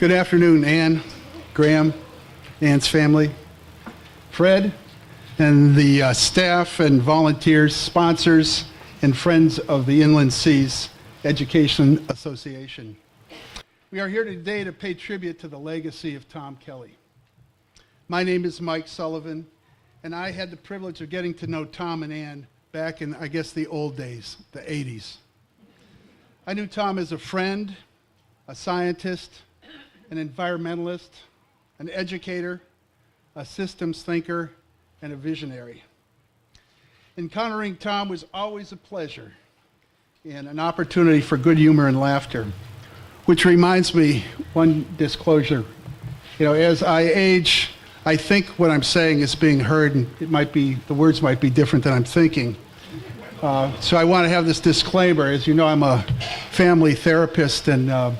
Good afternoon, Ann, Graham, Ann's family, Fred, and the staff and volunteers, sponsors, and friends of the Inland Seas Education Association. We are here today to pay tribute to the legacy of Tom Kelly. My name is Mike Sullivan, and I had the privilege of getting to know Tom and Ann back in, I guess, the old days, the 80s. I knew Tom as a friend, a scientist, an environmentalist, an educator, a systems thinker, and a visionary. Encountering Tom was always a pleasure and an opportunity for good humor and laughter, which reminds me, one disclosure. As I age, I think what I'm saying is being heard, and the words might be different than I'm thinking. So I want to have this disclaimer. As you know, I'm a family therapist, and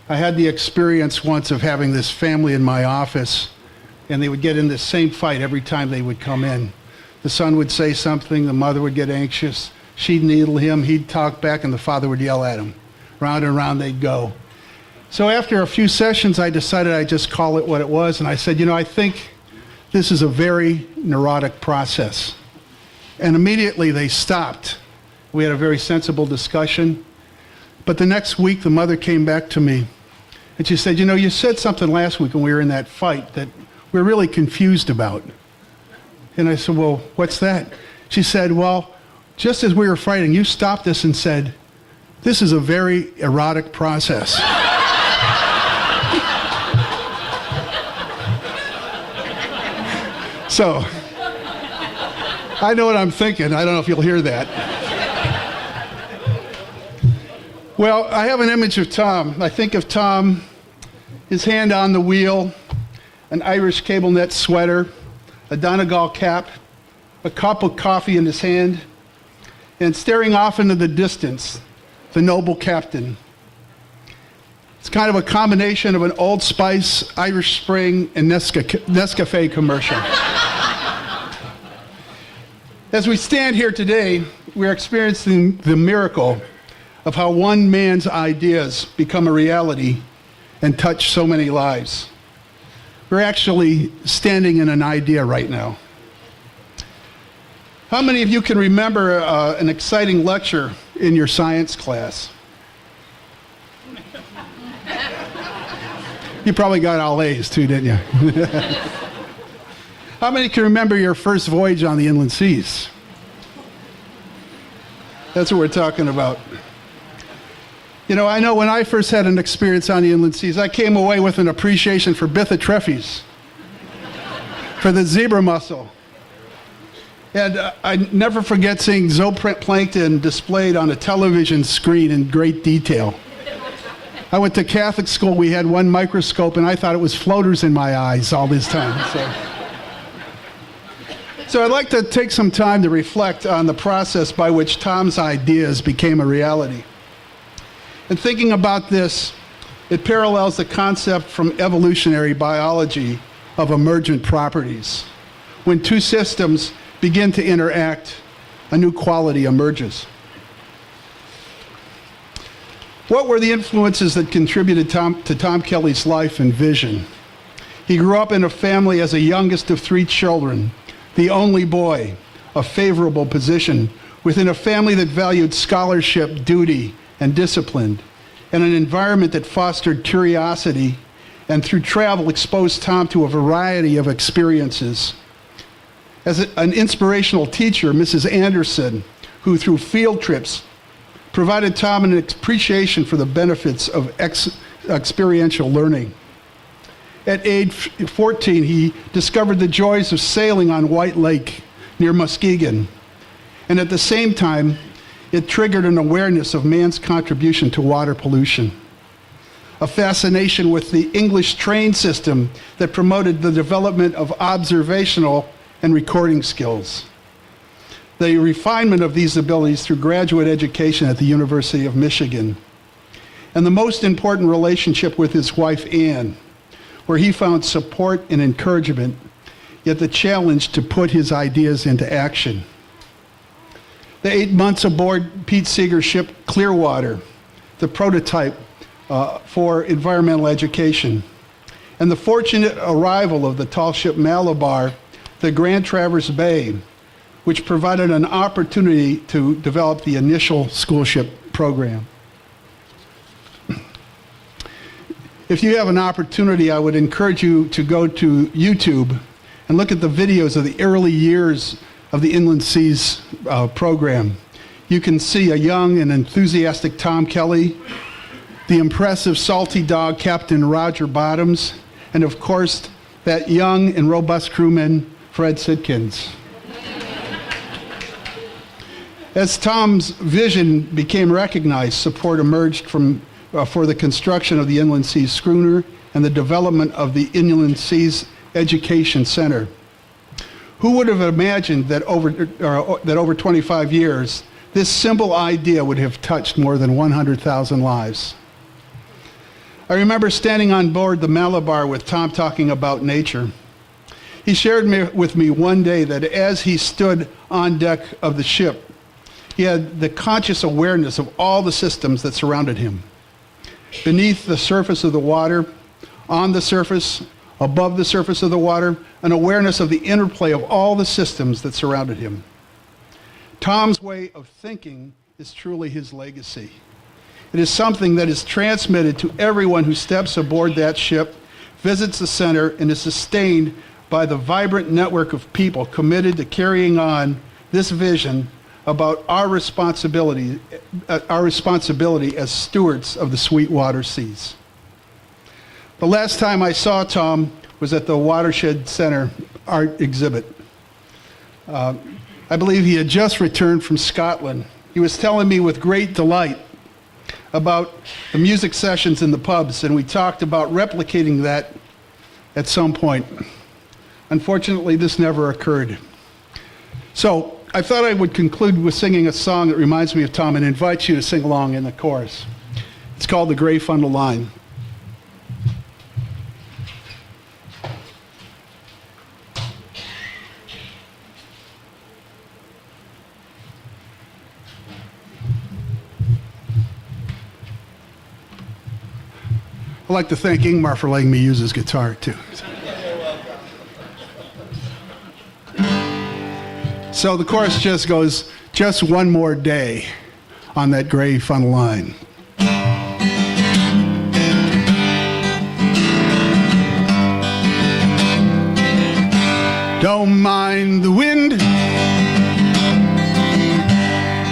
I had the experience once of having this family in my office, and they would get in the same fight every time they would come in. The son would say something, the mother would get anxious, she'd needle him, he'd talk back, and the father would yell at him. Round and round they'd go. So after a few sessions, I decided I'd just call it what it was, and I said, I think this is a very neurotic process. And immediately they stopped. We had a very sensible discussion. But the next week, the mother came back to me, and she said, you said something last week when we were in that fight that we're really confused about. And I said, well, what's that? She said, well, just as we were fighting, you stopped us and said, this is a very erotic process. So, I know what I'm thinking. I don't know if you'll hear that. Well, I have an image of Tom. I think of Tom, his hand on the wheel, an Irish cable net sweater, a Donegal cap, a cup of coffee in his hand, and staring off into the distance, the noble captain. It's kind of a combination of an Old Spice, Irish Spring, and Nescafe commercial. As we stand here today, we're experiencing the miracle of how one man's ideas become a reality and touch so many lives. We're actually standing in an idea right now. How many of you can remember an exciting lecture in your science class? You probably got all A's too, didn't you? How many can remember your first voyage on the inland seas? That's what we're talking about. I know when I first had an experience on the inland seas, I came away with an appreciation for Bithotrephes, for the zebra mussel. And I never forget seeing zooplankton displayed on a television screen in great detail. I went to Catholic school, we had one microscope, and I thought it was floaters in my eyes all this time. So I'd like to take some time to reflect on the process by which Tom's ideas became a reality. And thinking about this, it parallels the concept from evolutionary biology of emergent properties. When two systems begin to interact, a new quality emerges. What were the influences that contributed to Tom Kelly's life and vision? He grew up in a family as the youngest of 3 children, the only boy, a favorable position within a family that valued scholarship, duty, and discipline, and an environment that fostered curiosity, and through travel exposed Tom to a variety of experiences. As an inspirational teacher, Mrs. Anderson, who through field trips provided Tom an appreciation for the benefits of experiential learning. At age 14, he discovered the joys of sailing on White Lake near Muskegon, and at the same time, it triggered an awareness of man's contribution to water pollution, a fascination with the English train system that promoted the development of observational and recording skills, the refinement of these abilities through graduate education at the University of Michigan, and the most important relationship with his wife, Ann, where he found support and encouragement, yet the challenge to put his ideas into action. The 8 months aboard Pete Seeger's ship Clearwater, the prototype for environmental education. And the fortunate arrival of the tall ship Malabar, the Grand Traverse Bay, which provided an opportunity to develop the initial schoolship program. If you have an opportunity, I would encourage you to go to YouTube and look at the videos of the early years of the Inland Seas program. You can see a young and enthusiastic Tom Kelly, the impressive salty dog Captain Roger Bottoms, and of course, that young and robust crewman, Fred Sitkins. As Tom's vision became recognized, support emerged for the construction of the Inland Seas schooner and the development of the Inland Seas Education Center. Who would have imagined that over 25 years, this simple idea would have touched more than 100,000 lives? I remember standing on board the Malabar with Tom talking about nature. He shared with me one day that as he stood on deck of the ship, he had the conscious awareness of all the systems that surrounded him. Beneath the surface of the water, on the surface, above the surface of the water, an awareness of the interplay of all the systems that surrounded him. Tom's way of thinking is truly his legacy. It is something that is transmitted to everyone who steps aboard that ship, visits the center, and is sustained by the vibrant network of people committed to carrying on this vision about our responsibility as stewards of the Sweetwater Seas. The last time I saw Tom was at the Watershed Center art exhibit. I believe he had just returned from Scotland. He was telling me with great delight about the music sessions in the pubs, and we talked about replicating that at some point. Unfortunately, this never occurred. So I thought I would conclude with singing a song that reminds me of Tom and invite you to sing along in the chorus. It's called The Gray Funnel Line. I'd like to thank Ingmar for letting me use his guitar, too. So the chorus just goes, just one more day on that gray funnel line. Don't mind the wind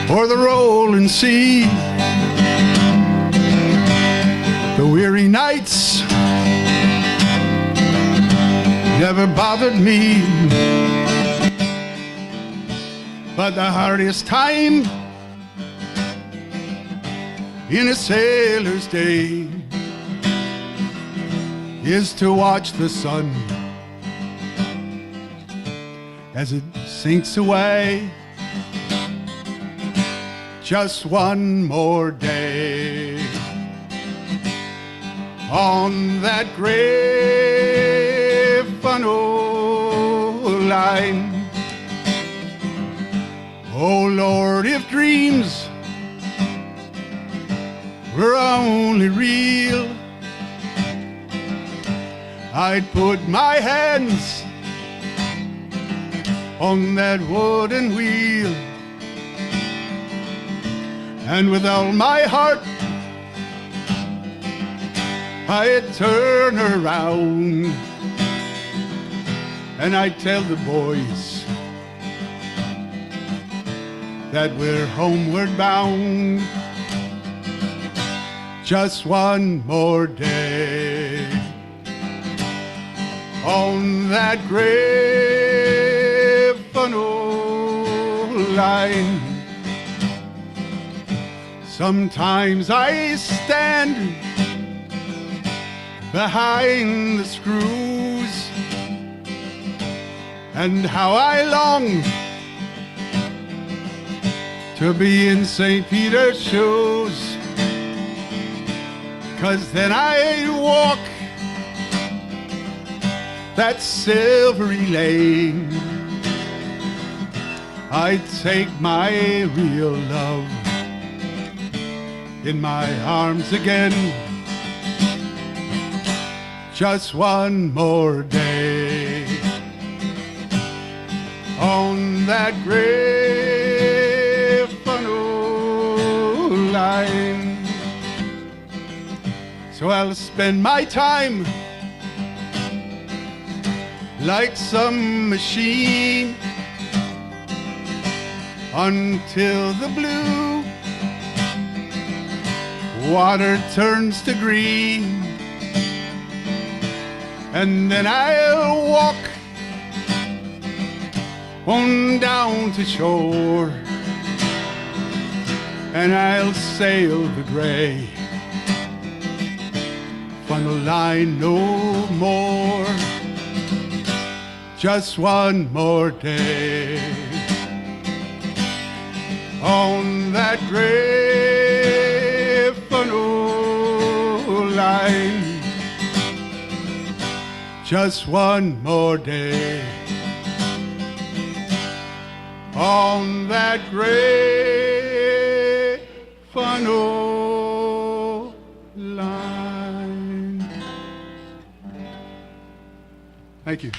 or the rolling sea, the weary nights never bothered me, but the hardest time in a sailor's day is to watch the sun as it sinks away. Just one more day on that gray funnel line. Oh Lord, if dreams were only real, I'd put my hands on that wooden wheel, and with all my heart I'd turn around and I'd tell the boys that we're homeward bound. Just one more day on that gray funnel line. Sometimes I stand behind the screws, and how I long to be in St. Peter's shoes, 'cause then I'd walk that silvery lane. I'd take my real love in my arms again, just one more day on that gray funnel line. So I'll spend my time like some machine until the blue water turns to green, and then I'll walk on down to shore, and I'll sail the gray funnel line no more. Just one more day on that gray funnel line. Just one more day on that gray funnel line. Thank you.